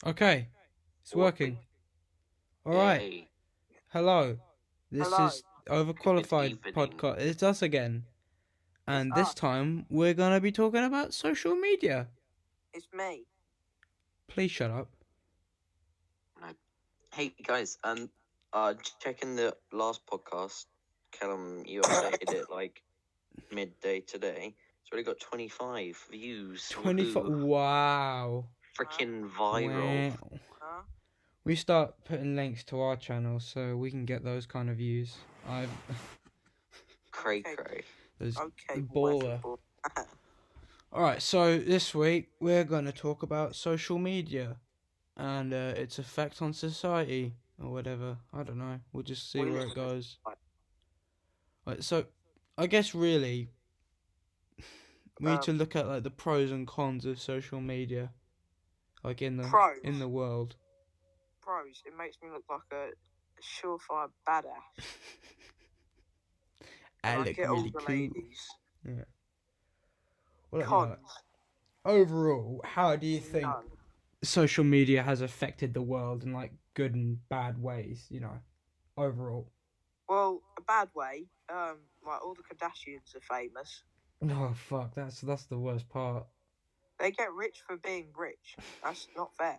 Okay, it's working. All right. Yay. Hello. This Hello, is Good Overqualified evening. podcast. It's us again. it's And this us. time we're going to be talking about social media. It's me. Please shut up. No. Hey guys, checking the last podcast, Callum, you updated it like midday today. It's already got 25 views. 25. Woohoo. Wow. Freaking viral. Wow. Huh? We start putting links to our channel so we can get those kind of views. I've. Cray Okay. cray. There's Okay, baller. Alright, so this week we're going to talk about social media and its effect on society or whatever. I don't know. We'll just see where it goes. Right, so, I guess really we need to look at like the pros and cons of social media, like in Pros. the world. Pros. It makes me look like a surefire badass. I And I look get all really the cool. ladies. Yeah. Well, Cons. overall, how do you think None. social media has affected the world in like good and bad ways? Overall. Well, a bad way. Like all the Kardashians are famous. Oh fuck, that's the worst part. They get rich for being rich. That's not fair.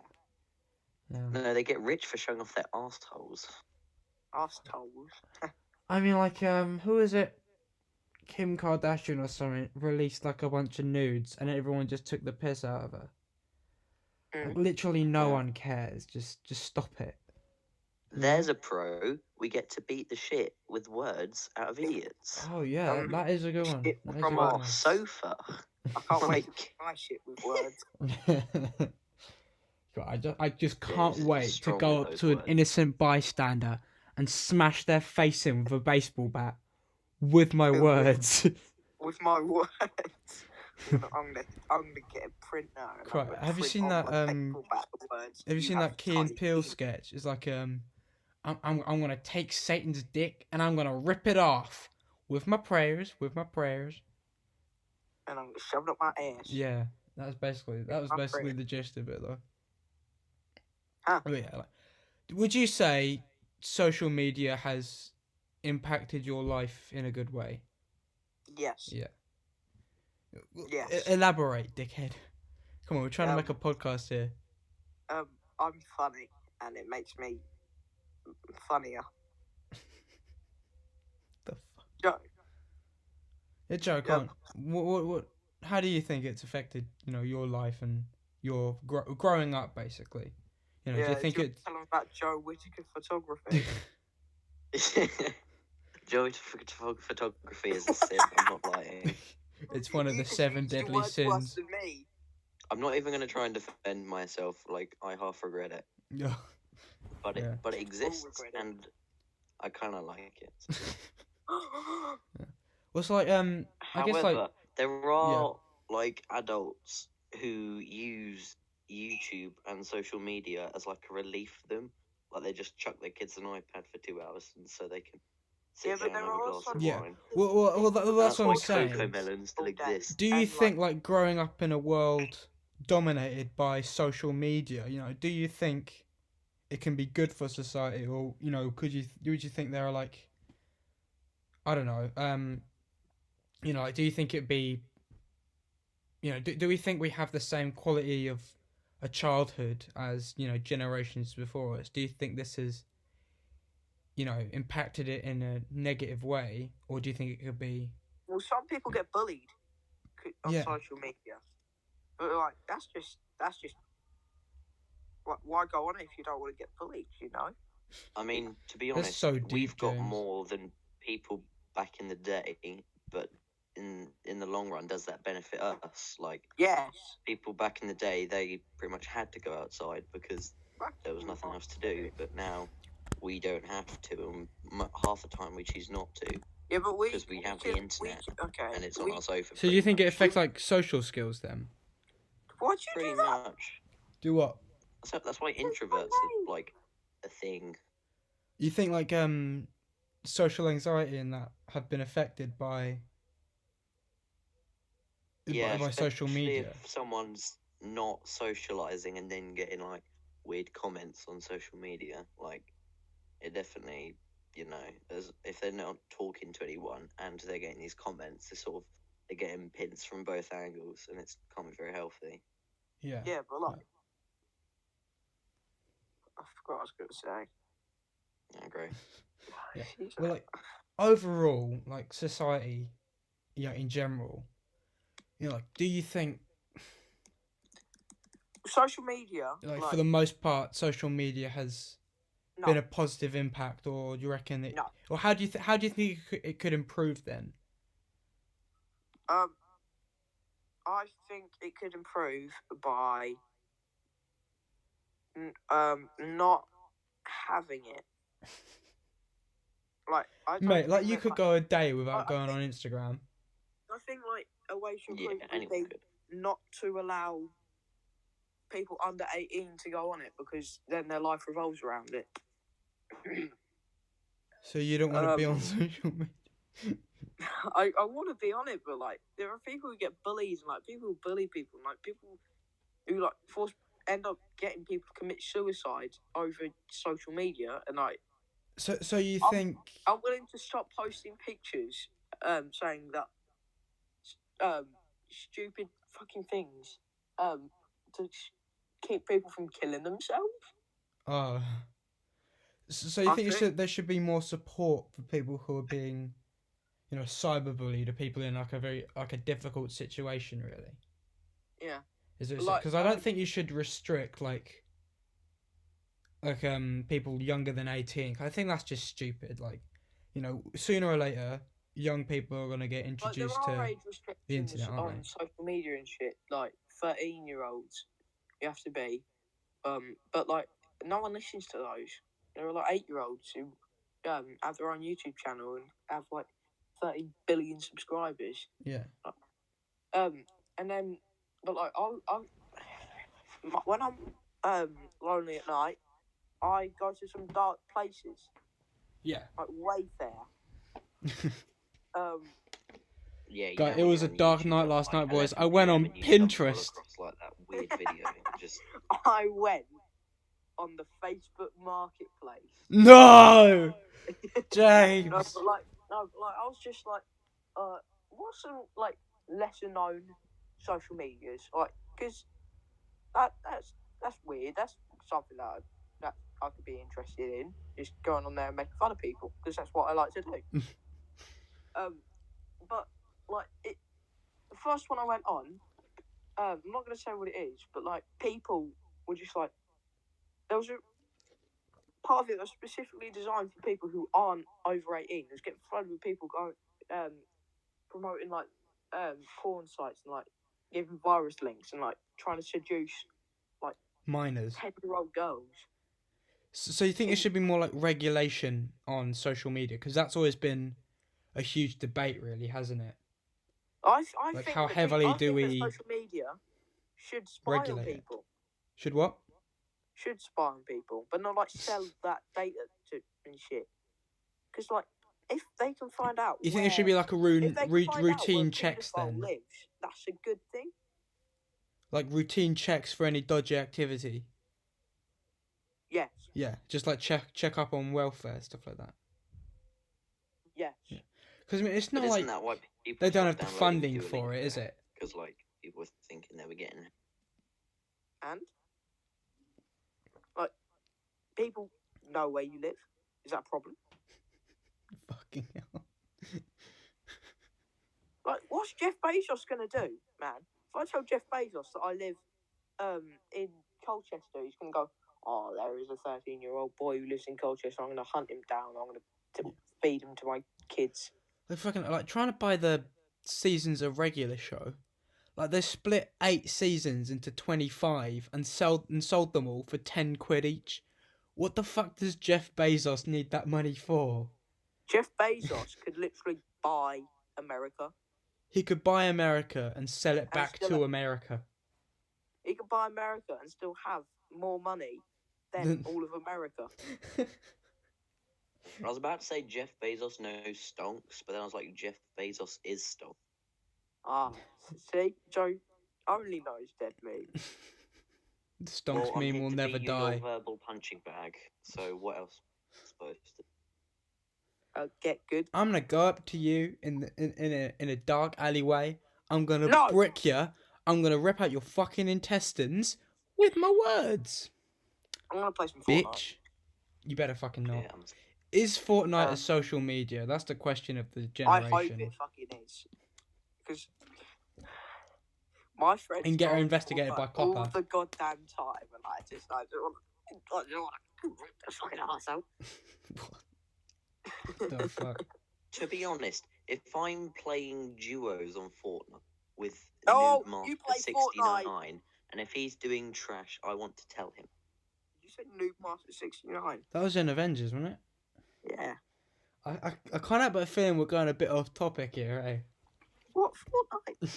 Yeah. No, they get rich for showing off their arseholes. Arseholes. I mean, like, who is it? Kim Kardashian or something released like a bunch of nudes, and everyone just took the piss out of her. Like, literally, no one cares. Just stop it. There's a pro. We get to beat the shit with words out of idiots. Oh yeah, that is a good one. Shit That is a from good our one. Sofa. I can't wait to get my shit with words. God, I just can't James is wait to strong go with up those to an words. innocent bystander and smash their face in with a baseball bat with my words. With my words. I'm gonna get a printer. And I'm Right, gonna have you print seen on that, my baseball bat the words, Have you seen that Key and tiny Peele teeth. sketch? It's like I'm gonna take Satan's dick and I'm gonna rip it off with my prayers, And I'm gonna shove it up my ass. Yeah, that was basically My prayer. the gist of it though. Huh. Oh, yeah, would you say social media has impacted your life in a good way? Yes. Yeah. Yes. Elaborate, dickhead. Come on, we're trying to Um, make a podcast here. I'm funny, and it makes me funnier. The fuck? Joe. Yeah, Joe, come Yep. on. What? How do you think it's affected, your life and your growing up, basically? Do you think do you it's tell them about Joe Whittaker photography? Joey photography is a sin. I'm not lying. it's one of the You just 7 used your deadly words worse sins? than me. I'm not even gonna try and defend myself. Like I half regret it, Yeah. but Yeah. it exists, regret it. and I kind of like it. Well, it's like I However, guess like there are like adults who use YouTube and social media as like a relief for them. Like they just chuck their kids an iPad for 2 hours, and so they can sit Yeah, but down there and have are a glass also- of Yeah. wine. Well, that's what I'm why saying. Cocomelon still All day. exists. Do you And, think like growing up in a world dominated by social media, do you think it can be good for society, or would you think there are like, I don't know, like, do you think it'd be, do we think we have the same quality of a childhood as generations before us? Do you think this has impacted it in a negative way, or do you think it could be? Well, some people get bullied on Yeah. social media, but like that's just why go on it if you don't want to get bullied? I mean, to be That's honest, so deep, we've got James. more than people back in the day, but in the long run, does that benefit us? Like Yes. people back in the day, they pretty much had to go outside because there was nothing else to do. But now we don't have to, and half the time we choose not to Yeah, but because we have the internet okay. and it's on our sofa. So do you think it affects like social skills then? Why'd you Pretty do that? much. Do what? So that's why introverts are like a thing. You think like social anxiety and that have been affected by Yeah, by social especially media? if someone's not socializing and then getting like weird comments on social media. Like, it definitely, as if they're not talking to anyone and they're getting these comments, they're getting pins from both angles, and it's can't be very healthy. Yeah. Yeah, but like, I forgot what I was going to say. I agree. Yeah. She's Well, like overall, like society, in general, like, do you think, social media, like, like, for the most part, social media has no, been a positive impact, or do you reckon it, no. or how do you how do you think it could improve then? I think it could improve by not having it. Like, I don't Mate, like think you that, could like, go a day without I going think on Instagram. I think like a way to Yeah, improve it would anyone be could. not to allow people under 18 to go on it, because then their life revolves around it. So you don't want to be on social media. I want to be on it, but like there are people who get bullies, and like people who bully people, and like people who like end up getting people to commit suicide over social media, and like So you I'm, think? I'm willing to stop posting pictures saying that stupid fucking things to keep people from killing themselves. Oh, so you I think think there should be more support for people who are being, cyberbullied, or people in like a difficult situation, really? yeah, Is it like because I don't think you should restrict people younger than 18. I think that's just stupid. Like, sooner or later, young people are gonna get there introduced are to age the internet, restrictions aren't on they? social media and shit. Like 13-year-olds, you have to be. But like no one listens to those. There are like 8-year-olds who have their own YouTube channel and have like 30 billion subscribers. Yeah. And then, but like when I'm lonely at night, I go to some dark places Yeah. like Wayfair. Yeah, God, it when was you're a on dark YouTube night at last like night, boys. I 11 went p.m. on and you stumble Pinterest. across like that weird video and just I went on the Facebook Marketplace. No, No, James. but like, I was just like, what's some like lesser known social medias? Like, because that's weird. That's something that I could be interested in. Just going on there and making fun of people, because that's what I like to do. But like the first one I went on, I'm not gonna say what it is, but like people were just like, there was a part of it that was specifically designed for people who aren't over 18. It was getting flooded with people going promoting like porn sites and like giving virus links and like trying to seduce like Minors. 10-year-old girls. So you think there should be more like regulation on social media? Because that's always been a huge debate, really, hasn't it? I Like, think how that heavily do that we social media should spy on regulate it? people. Should what? Should spy on people, but not like sell that data to and shit. Because like, if they can find out, You think there should be like a if they can find out where routine checks paedophile then? lives, that's a good thing. Like routine checks for any dodgy activity? Yes. Yeah, just like check up on welfare, stuff like that. Yes. Yeah. Because I mean, it's But not isn't like that why people they don't have stopped the downloading funding for it, is it? Because like people were thinking they were getting it. And like, people know where you live. Is that a problem? Fucking hell. Like, what's Jeff Bezos gonna do, man? If I tell Jeff Bezos that I live in Colchester, he's gonna go, "Oh, there is a 13-year-old boy who lives in Colchester. I'm gonna hunt him down. I'm gonna feed him to my kids." They're fucking like trying to buy the seasons of regular show. Like they split 8 seasons into 25 and sold them all for 10 quid each. What the fuck does Jeff Bezos need that money for? Jeff Bezos could literally buy America. He could buy America and sell it And back still- to America. He could buy America and still have more money than all of America. I was about to say Jeff Bezos knows stonks, but then I was like, Jeff Bezos is stonk. Ah, see, Joe only knows dead meat. The stonks I'm meme here will to never be your die. verbal punching bag. So what else am I supposed to? Get good. I'm gonna go up to you in a dark alleyway. I'm gonna No! brick you. I'm gonna rip out your fucking intestines with my words. I'm gonna play some Fortnite. Bitch. You better fucking not. Yeah, Is Fortnite a Um, social media? That's the question of the I hope generation. it fucking is. Because my friends And get her go on investigated by Fortnite all Copper. the goddamn time, and I just want to rip the fucking arse out. What the fuck? To be honest, if I'm playing duos on Fortnite with Oh, Noob you Master play 69, and if he's doing trash, I want to tell him. You said Noob Master 69. That was in Avengers, wasn't it? Yeah. I can't help but a feeling we're going a bit off topic here, eh? What Fortnite?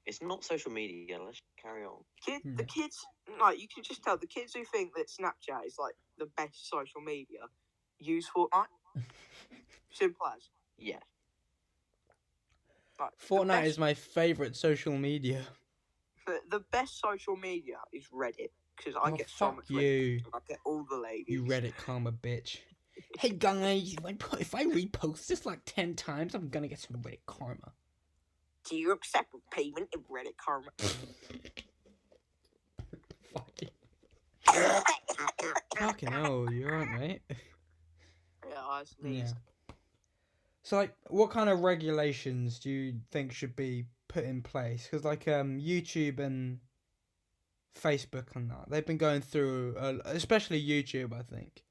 It's not social media. Let's carry on. The kids, like, you can just tell the kids who think that Snapchat is like the best social media use Fortnite. Simple as. Yeah. Like, Fortnite is my favourite social media. the best social media is Reddit, because I get so fuck much you. Reddit. I get all the ladies. You Reddit karma bitch. Hey guys, if I repost this like 10 times, I'm gonna get some Reddit karma. Do you accept payment in Reddit karma? Fucking hell, you alright, mate? Yeah, I sneezed. Yeah. So, like, what kind of regulations do you think should be put in place? Because, like, YouTube and Facebook and that, they've been going through, especially YouTube, I think,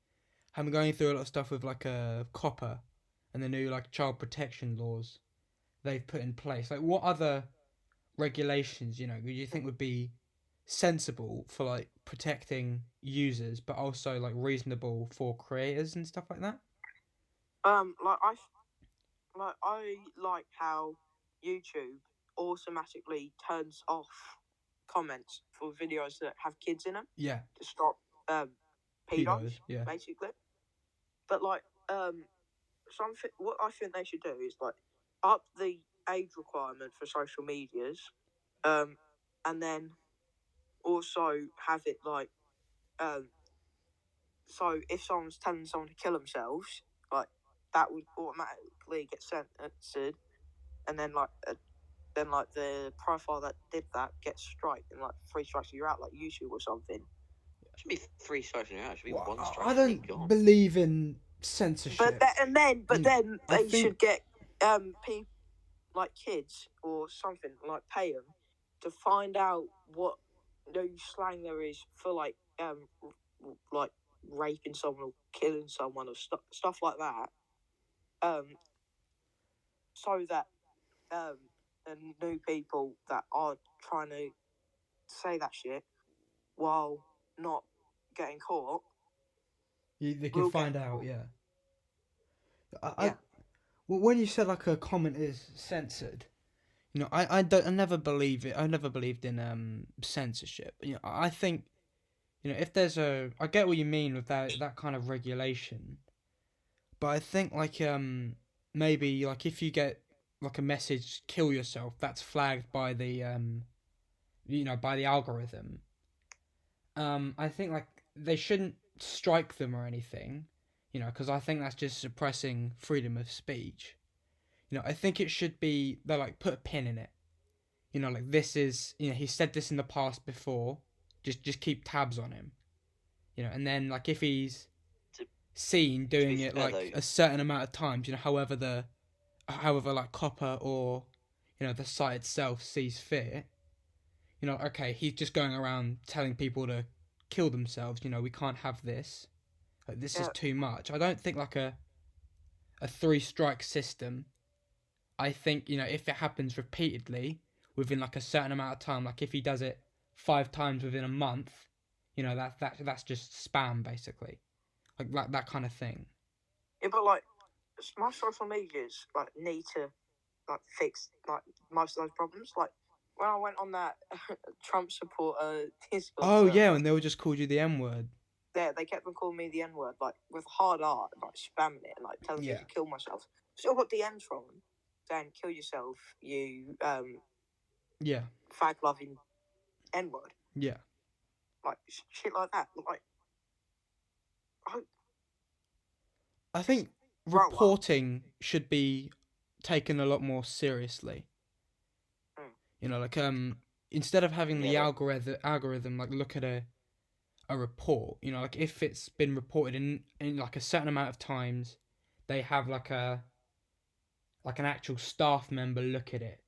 have been going through a lot of stuff with, like, copper and the new, like, child protection laws they've put in place. Like, what other regulations, do you think would be sensible for, like, protecting users, but also, like, reasonable for creators and stuff like that? I like how YouTube automatically turns off comments for videos that have kids in them. Yeah. To stop pedos, yeah. basically. But like what I think they should do is like up the age requirement for social medias, and then also have it like so if someone's telling someone to kill themselves, like that would automatically get censored, and then the profile that did that gets striked, and like 3 strikes you're out, like YouTube or something. It should be 3 strikes and you're out. It should be 1 strike. I don't believe in censorship. But then they should get people like kids or something, like pay them to find out what new slang there is for like raping someone or killing someone or stuff like that, so that and new people that are trying to say that shit while not getting caught, They can find out, yeah. Yeah. Well, when you said like a comment is censored, I never believe it. I never believed in censorship. I think, if there's I get what you mean with that kind of regulation, but I think like maybe like if you get like a message kill yourself, that's flagged by the by the algorithm. I think like they shouldn't strike them or anything, because I think that's just suppressing freedom of speech. I think it should be they like put a pin in it. Like this is he said this in the past before. Just keep tabs on him. And then like if he's seen doing it like a certain amount of times, however like Copper or the site itself sees fit. Okay, he's just going around telling people to kill themselves. We can't have this. Like, this is too much. I don't think like a 3-strike system. I think if it happens repeatedly within like a certain amount of time, like if he does it 5 times within a month, that's just spam basically, like that kind of thing. Yeah, but like my social medias like need to like fix like most of those problems. Like when I went on that Trump supporter Discord. Oh yeah, and they were just called you the N-word. They kept on calling me the N-word, like with hard art, like spamming it and like telling me to kill myself. Still got DMs from them saying kill yourself, you fag loving N-word. Yeah. like shit like that. Like, I think grow up. reporting should be taken a lot more seriously. You know, like instead of having the Yeah. algorithm like look at a report, you know, like if it's been reported in like a certain amount of times, they have like an actual staff member look at it,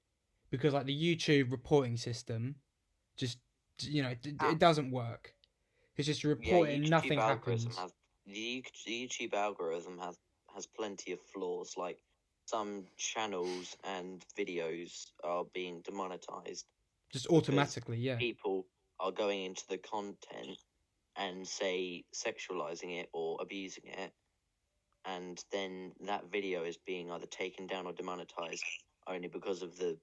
because like the YouTube reporting system just, you know, it doesn't work. It's just you Yeah, report it and nothing happens. The YouTube algorithm has plenty of flaws. Like some channels and videos are being demonetized Just because automatically, yeah. people are going into the content and say sexualizing it or abusing it, and then that video is being either taken down or demonetized only because of the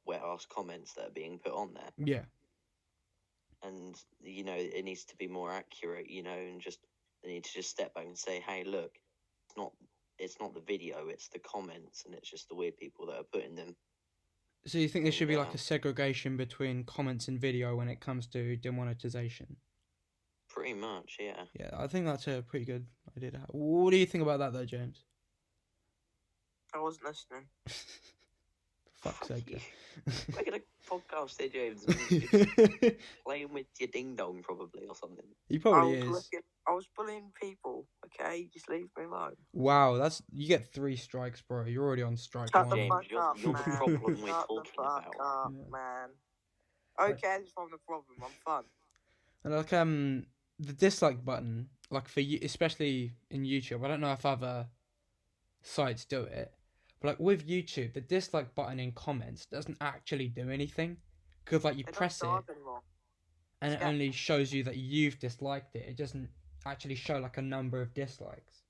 wet ass comments that are being put on there. Yeah. And you know, it needs to be more accurate, you know, and just they need to just step back and say, hey, look, it's not the video, it's the comments, and it's just the weird people that are putting them. So you think there should be And, like a segregation between comments and video when it comes to demonetization? Pretty much, yeah. Yeah, I think that's a pretty good idea to have. What do you think about that though, James? I wasn't listening. For fuck's sake. You. Yeah. Look at a podcast there, James. You're playing with your ding dong, probably, or something. He probably is. I was bullying people. Okay, just leave me alone. Wow, you get 3 strikes, bro. You're already on strike Shut 1. the fuck up, your man. problem we're Shut the talking fuck about. up, Yeah. man. Okay, this is not the problem. I'm fun. And like the dislike button, like for you, especially in YouTube. I don't know if other sites do it, but like with YouTube, the dislike button in comments doesn't actually do anything, because like you They press it don't drive anymore. and it only shows you that you've disliked it. It doesn't actually show like a number of dislikes.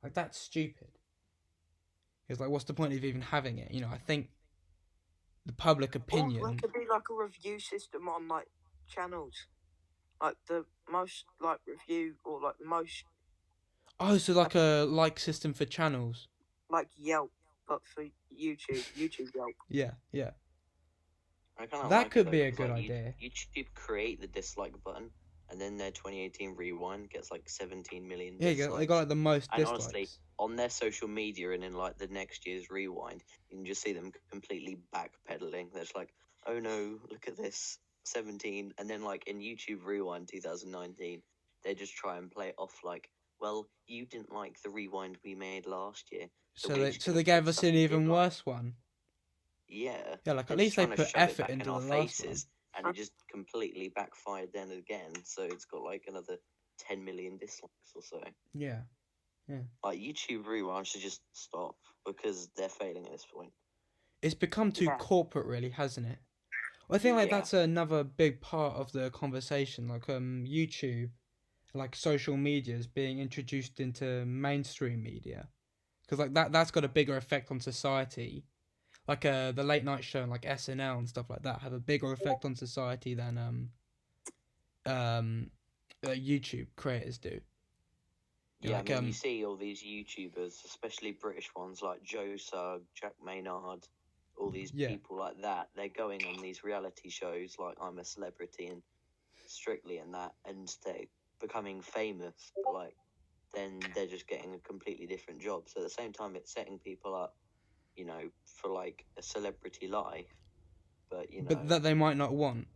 Like that's stupid. It's like, what's the point of even having it? You know, I think the public opinion. Or there could be like a review system on like channels, like the most like review or like the most Oh, so like a like system for channels. like Yelp, but for YouTube, YouTube Yelp. Yeah, yeah. I kind of That like could it, be a because, good like, idea. YouTube create the dislike button, and then their 2018 rewind gets like 17 million Yeah, dislikes. they got like the most And dislikes. honestly, on their social media and in like the next year's rewind, you can just see them completely backpedaling. They're just like, oh no, look at this 17. And then like in YouTube rewind 2019, they just try and play it off like, well, you didn't like the rewind we made last year, So we're they just gonna gave put us stuff an you did even like. worse one. Yeah. Yeah, like They're at just least they trying to put shove it effort back in into our the last faces, one. and it just completely backfired then again. So it's got like another 10 million dislikes or so. Yeah. Like YouTube Rewind should just stop because they're failing at this point. It's become too Yeah. corporate, really, hasn't it? Well, I think like Yeah. that's another big part of the conversation. Like YouTube, like social media is being introduced into mainstream media, because like that's got a bigger effect on society. Like the late night show and like SNL and stuff like that have a bigger effect on society than YouTube creators do. Yeah, Like, I mean, you see all these YouTubers, especially British ones like Joe Sugg, Jack Maynard, all these Yeah. people like that. They're going on these reality shows like I'm a Celebrity and Strictly and that, and they're becoming famous. But like, then they're just getting a completely different job. So at the same time, it's setting people up, you know, for like a celebrity life. But you know, but that they might not want.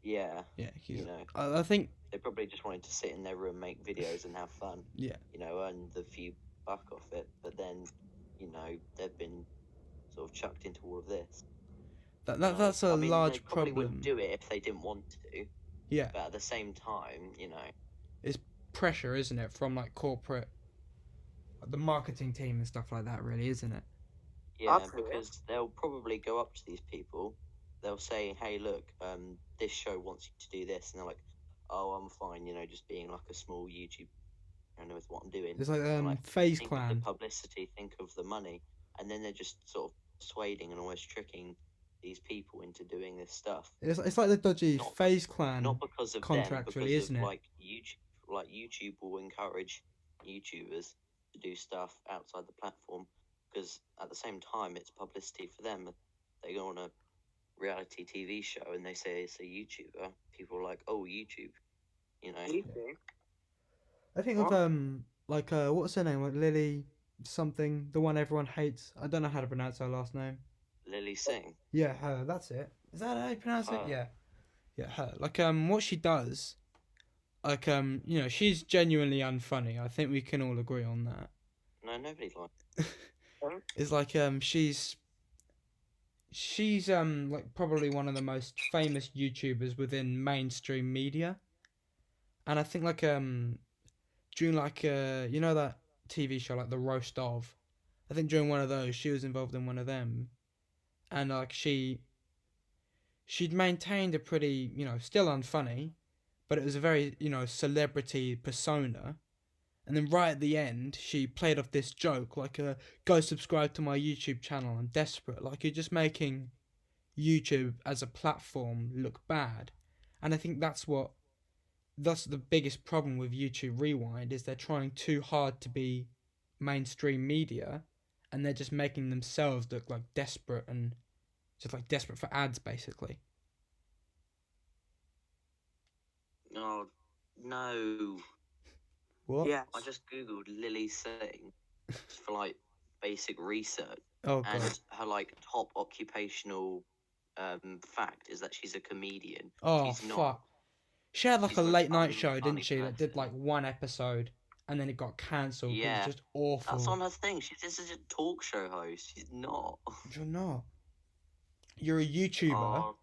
yeah, Yeah, you know, I think. they probably just wanted to sit in their room, make videos, and have fun. Yeah. You know, earn the few buck off it. But then, you know, they've been sort of chucked into all of this. That's a I mean, large they probably problem. wouldn't do it if they didn't want to. Yeah. But at the same time, you know, It's pressure, isn't it, from like corporate, the marketing team and stuff like that, really, isn't it? yeah, I'd say it. because they'll probably go up to these people. They'll say, "Hey, look, this show wants you to do this," and they're like, "Oh, I'm fine," you know, just being like a small YouTube. I don't know what I'm doing. It's like And, FaZe think Clan. of the publicity, think of the money, and then they're just sort of persuading and almost tricking these people into doing this stuff. It's like the dodgy Not- FaZe Clan. Not because of contract, them, because really, of isn't it? like YouTube will encourage YouTubers to do stuff outside the platform, because at the same time it's publicity for them. They're going to reality TV show and they say it's a YouTuber, people are like, oh, YouTube, you know. YouTube. I think What? of what's her name? Like Lily something, the one everyone hates. I don't know how to pronounce her last name. Lily Singh. Yeah, her. That's it. Is that how you pronounce it? Her. Yeah. Yeah, her. Like what she does, like she's genuinely unfunny. I think we can all agree on that. No, nobody likes. It's like she's like probably one of the most famous YouTubers within mainstream media. And I think during that TV show like the roast of, I think during one of those she was involved in one of them, and like she'd maintained a pretty still unfunny, but it was a very celebrity persona. And then right at the end, she played off this joke like, "Go subscribe to my YouTube channel. I'm desperate." Like you're just making YouTube as a platform look bad, and I think that's the biggest problem with YouTube Rewind is they're trying too hard to be mainstream media, and they're just making themselves look like desperate and just like desperate for ads basically. Oh, no. What? Yes. I just googled Lily Singh for like basic research, Oh god. and her like top occupational fact is that she's a comedian. Oh she's not. fuck. She had like She's a an late night show, didn't unfunny she? That did person. like one episode, and then it got cancelled. It was Yeah, just awful. that's on her thing. She's just a talk show host. She's not. You're not. You're a YouTuber Oh,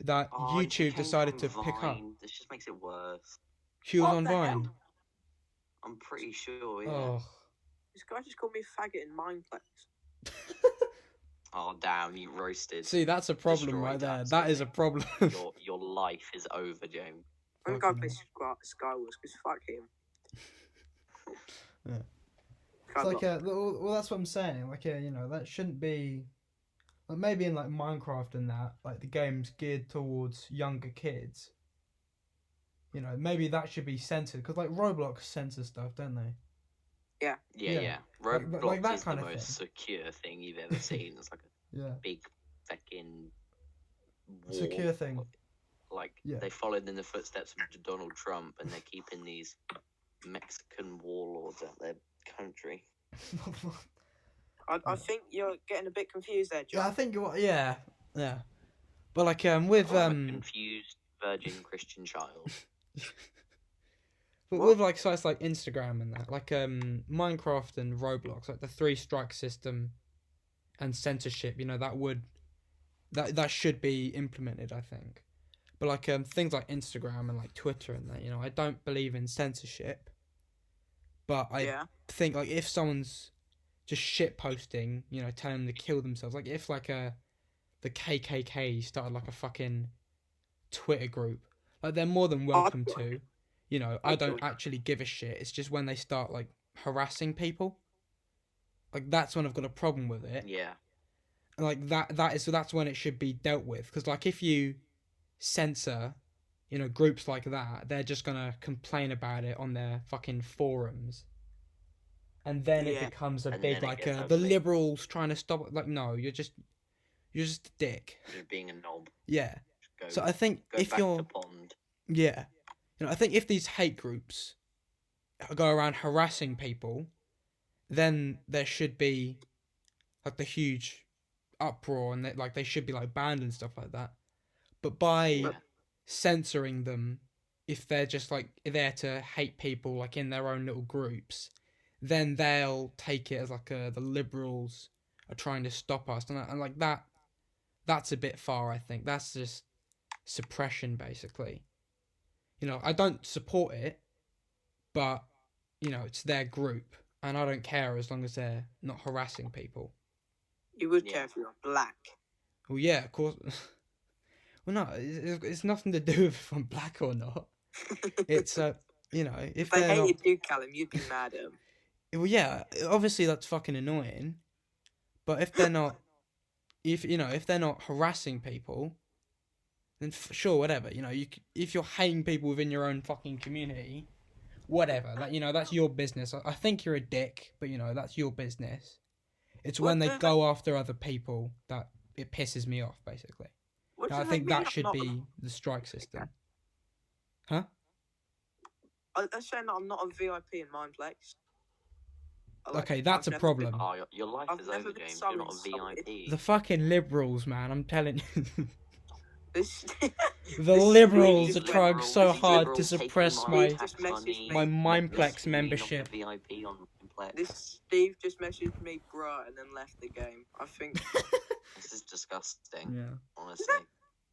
that oh, and she YouTube came decided to from pick up. Vine. This just makes it worse. She was What on the Vine. hell? I'm pretty sure. Yeah. Oh. This guy just called me a faggot in Mineplex. Oh damn! You roasted. See, that's a problem Destroyed right there. that, That is a problem. Your life is over, James. I'm gonna Fucking go play Skywars because fuck him. Yeah. Can't It's like block. well, that's what I'm saying. Like that shouldn't be. Like maybe in like Minecraft and that, like the game's geared towards younger kids. Maybe that should be censored because like Roblox censor stuff, don't they? Yeah. Yeah. Roblox like that is the kind of most secure thing you've ever seen. It's like a Yeah. big fucking wall. Secure thing. Like Yeah. they followed in the footsteps of Donald Trump, and they're keeping these Mexican warlords out their country. I think you're getting a bit confused there, John. Yeah, I think yeah. But like with I'm a confused virgin Christian child. but with like sites like Instagram and that, like Minecraft and Roblox, like the 3 strike system and censorship, that should be implemented, I think. But like things like Instagram and like Twitter and that, I don't believe in censorship. But I think like if someone's just shit posting, telling them to kill themselves, like if like the KKK started like a fucking Twitter group, like they're more than welcome to. I don't actually give a shit. It's just when they start like harassing people, like that's when I've got a problem with it. Yeah. Like that's when it should be dealt with. Because like if you censor, groups like that, they're just gonna complain about it on their fucking forums, and then it becomes a big like the liberals trying to stop it. Like no, you're just a dick. You're being a knob. Yeah. So I think if back you're to pond. yeah, I think if these hate groups go around harassing people, then there should be like the huge uproar and like they should be like banned and stuff like that. But by censoring them, if they're just like there to hate people like in their own little groups, then they'll take it as like the liberals are trying to stop us, and like that's a bit far. I think that's just suppression basically. I don't support it, but it's their group and I don't care as long as they're not harassing people. You would care if you were black. Well, yeah, of course. Well, no, it's nothing to do with if I'm black or not. It's if If they're they hated not, you, Callum, you'd be mad at them. well, yeah, obviously that's fucking annoying. But if they're not, if they're not harassing people, then sure, whatever. If you're hating people within your own fucking community, whatever. That that's your business. I think you're a dick, but that's your business. It's when they go after other people that it pisses me off, basically. What What I does think mean that I'm should not be the strike system. Huh? They're saying that I'm not a VIP in Mindplex. Okay, that's I've a never been- problem. Oh, your life I've is never over, been James. so You're not a insulted. VIP. The fucking liberals, man. I'm telling you. This, The this liberals Steve are just trying went- so Steve hard to taking suppress my my Steve just tax messaged money, my me. Mindplex making me not membership. a VIP on Mindplex. This Steve just messaged me, bruh, and then left the game. I think. This is disgusting. Yeah. Honestly,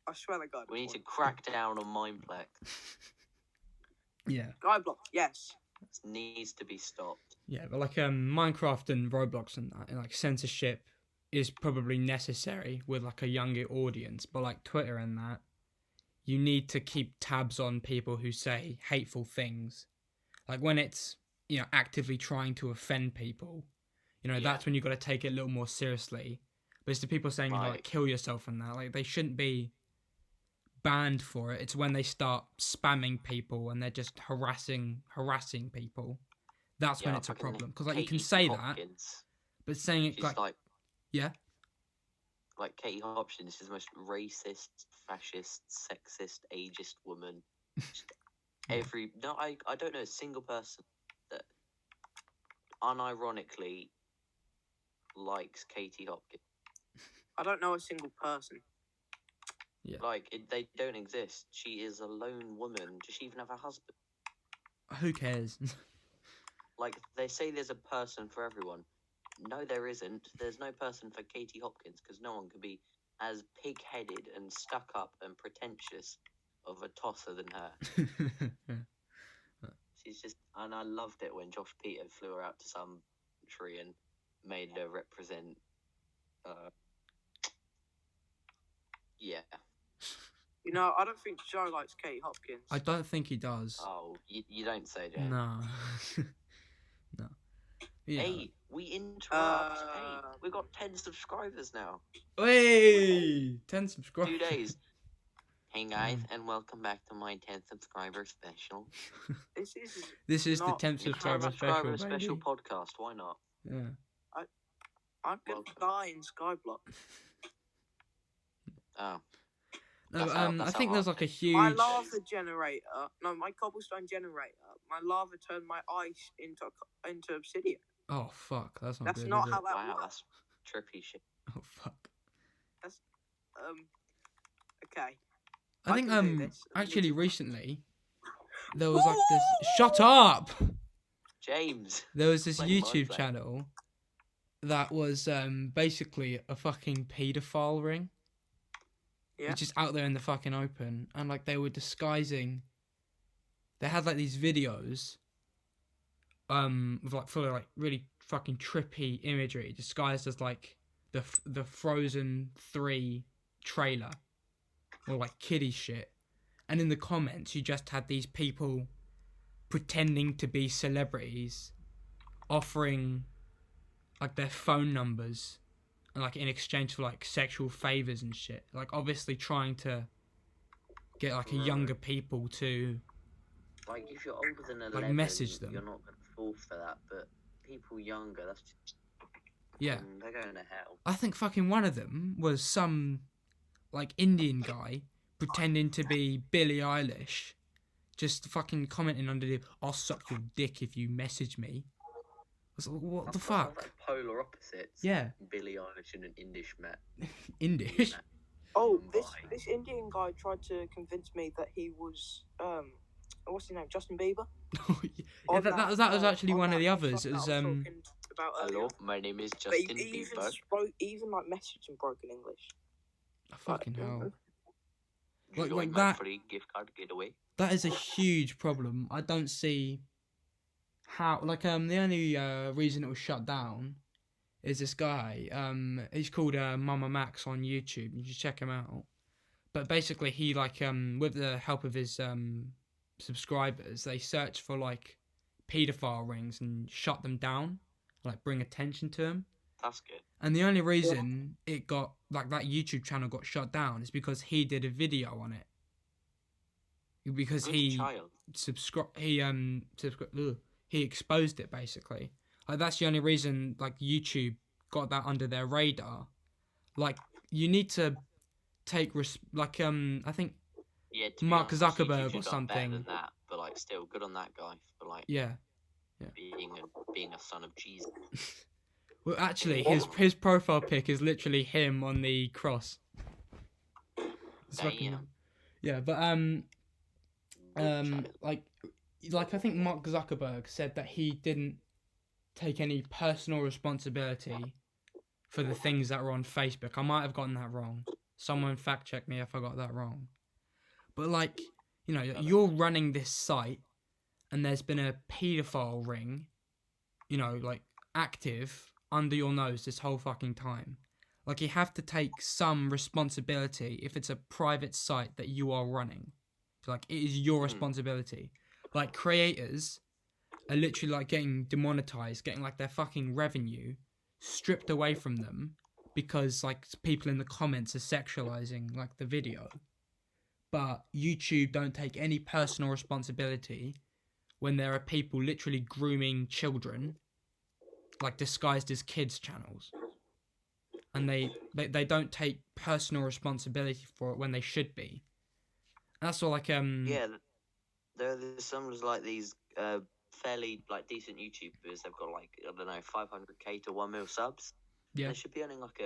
I swear to God. we need to crack down on Mindplex. Yeah. Skyblock, yes. This needs to be stopped. Yeah, but like Minecraft and Roblox and that, and like censorship is probably necessary with like a younger audience, but like Twitter and that, you need to keep tabs on people who say hateful things. Like when it's, you know, actively trying to offend people, you know, Yeah. that's when you got to take it a little more seriously. But it's the people saying, you know, like Like- kill yourself and that, like they shouldn't be banned for it. It's when they start spamming people and they're just harassing people. That's when it's a fucking problem. Because like you can Katie say that, Hopkins. but saying it She's like yeah, Katie Hopkins is the most racist, fascist, sexist, ageist woman. Just Yeah. I don't know a single person that unironically likes Katie Hopkins. I don't know a single person. Yeah. They don't exist. She is a lone woman. Does she even have a husband? who cares? Like, they say there's a person for everyone. No, there isn't. There's no person for Katie Hopkins because no one could be as pig-headed and stuck up and pretentious of a tosser than her. She's just, and I loved it when Josh Peter flew her out to some country and made her represent. Yeah. You know, I don't think Joe likes Kate Hopkins. I don't think he does. Oh, you don't say, James. No. No. Yeah. Hey, we interrupt. Hey, we got 10 subscribers now. Hey, 10 subscribers. 2 days. Hey guys, and welcome back to my 10th subscriber special. This is the not- 10th The 10th subscriber subscriber special, special baby. podcast. Why not? Yeah. I'm gonna Welcome. die in Skyblock. Oh, No, That's but, how- I that's think how there's I- like a huge. My lava generator, my cobblestone generator, my lava turned my ice into obsidian. Oh fuck, that's not That's good. not is how it? that wow, works. that's trippy shit. Oh fuck. Okay. I think can do this. actually recently there was like this. Shut up. James. There was this Playing YouTube Minecraft. channel that was basically a fucking paedophile ring. Yeah. It's just out there in the fucking open, and like they were disguising. They had like these videos, with like full of like really fucking trippy imagery, disguised as like the Frozen 3 trailer, or like kiddie shit. And in the comments, you just had these people pretending to be celebrities, offering like their phone numbers, and like in exchange for like sexual favors and shit. Like obviously trying to get like a younger people to. Like, if you're older than 11, message them. you're not going to fall for that, but people younger, that's just... Yeah. They're going to hell. I think fucking one of them was some like Indian guy pretending to be Billie Eilish, just fucking commenting under the "I'll suck your dick if you message me." I was like, what the That's fuck? like polar opposites. Yeah, Billie Eilish and an Indish man. Indish. Oh, Bye. this Indian guy tried to convince me that he was what's his name, Justin Bieber. Yeah, that was actually on one of that the others. website It was that I talking about Hello, earlier. my name is But Justin he even Bieber. spoke, even like messaged in broken English. fucking hell. Like Join my that. free gift card getaway. That is a huge problem. I don't see how. Like the only reason it was shut down is this guy. He's called Mama Max on YouTube. You should check him out. But basically, he like with the help of his subscribers, they searched for like paedophile rings and shut them down, like bring attention to them. That's good. And the only reason it got like that YouTube channel got shut down is because he did a video on it. Because Good he child. he exposed it basically. Like that's the only reason like YouTube got that under their radar. Like you need to I think Yeah, to be Mark honest, Zuckerberg YouTube or should have done better something. than that, but like still good on that guy for like Yeah. being a son of Jesus. Well, actually, What? his profile pic is literally him on the cross. It's fucking Damn. yeah, but Child. like I think Mark Zuckerberg said that he didn't take any personal responsibility for the things that were on Facebook. I might have gotten that wrong. Someone fact check me if I got that wrong. But like, you're running this site and there's been a paedophile ring, like active under your nose this whole fucking time. Like you have to take some responsibility if it's a private site that you are running. So like it is your responsibility. Like creators are literally like getting demonetized, getting like their fucking revenue stripped away from them because like people in the comments are sexualizing like the video. But YouTube don't take any personal responsibility when there are people literally grooming children like disguised as kids channels. And they don't take personal responsibility for it when they should be. And that's all like Yeah, there's some like these fairly like decent YouTubers. They've got like I don't know 500k to 1 mil subs. Yeah. They should be earning like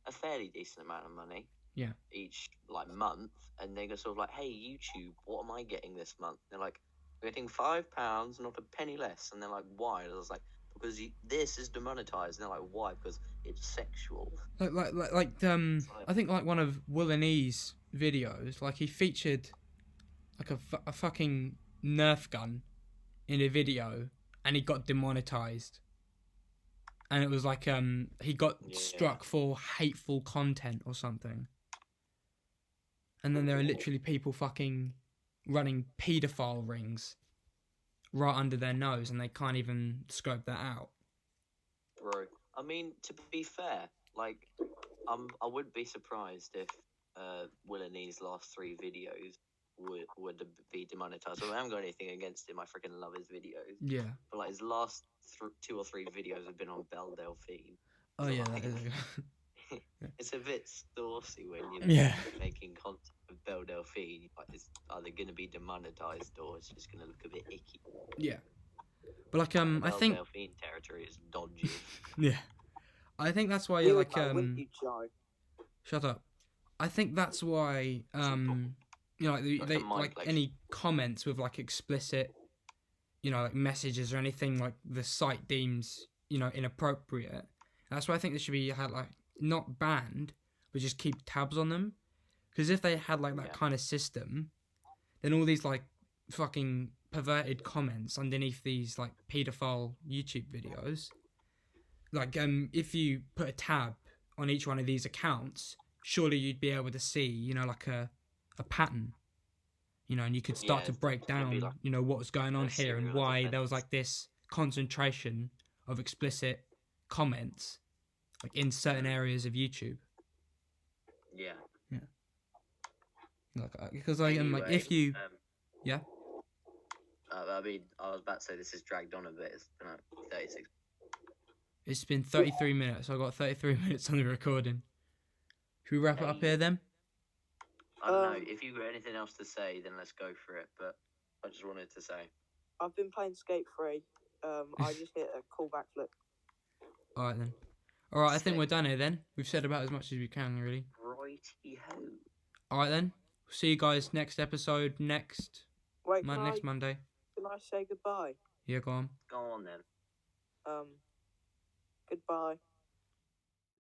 a fairly decent amount of money. Yeah. Each like month, and they're sort of like, hey YouTube, what am I getting this month? And they're like, we're getting £5, not a penny less. And they're like, why? And I was like, because this is demonetized. And they're like, why? Because it's sexual. I think like one of Will and E's videos, like he featured like a fucking Nerf gun in a video, and he got demonetized. And it was like he got struck for hateful content or something. And then there are literally people fucking running paedophile rings right under their nose, and they can't even scope that out. Bro, I mean, to be fair, like, I wouldn't be surprised if Will and E's last 3 videos would be demonetized. I haven't got anything against him. I freaking love his videos. Yeah. But like his last 2 or 3 videos have been on Belle Delphine. Oh So, yeah, like, that is. it's a bit saucy when making content of Belle Delphine. Like, it's either going to be demonetized or it's just going to look a bit icky. Yeah, but like I think Belle Delphine territory is dodgy. Yeah, I think that's why Wouldn't you, Joe? Shut up. I think that's why like they like any comments with like explicit, like messages or anything like the site deems inappropriate. That's why I think they should be had like not banned, but just keep tabs on them. Because if they had like that kind of system, then all these like fucking perverted comments underneath these like paedophile YouTube videos, like if you put a tab on each one of these accounts, surely you'd be able to see like a pattern, and you could start to break down like, what was going on here and why there was like this concentration of explicit comments like in certain areas of YouTube. Yeah. Like because like if you I mean, I was about to say this has dragged on a bit. It's been like 36. It's been 33 minutes. I got 33 minutes on the recording. Should we wrap it up here then? I don't know. If you've got anything else to say, then let's go for it. But I just wanted to say. I've been playing Skate 3. I just hit a cool backflip. Alright then. Alright, I think we're done here then. We've said about as much as we can, really. Righty-ho. Alright then. See you guys next episode, next Monday. Can I say goodbye? Yeah, go on. Go on then. Goodbye.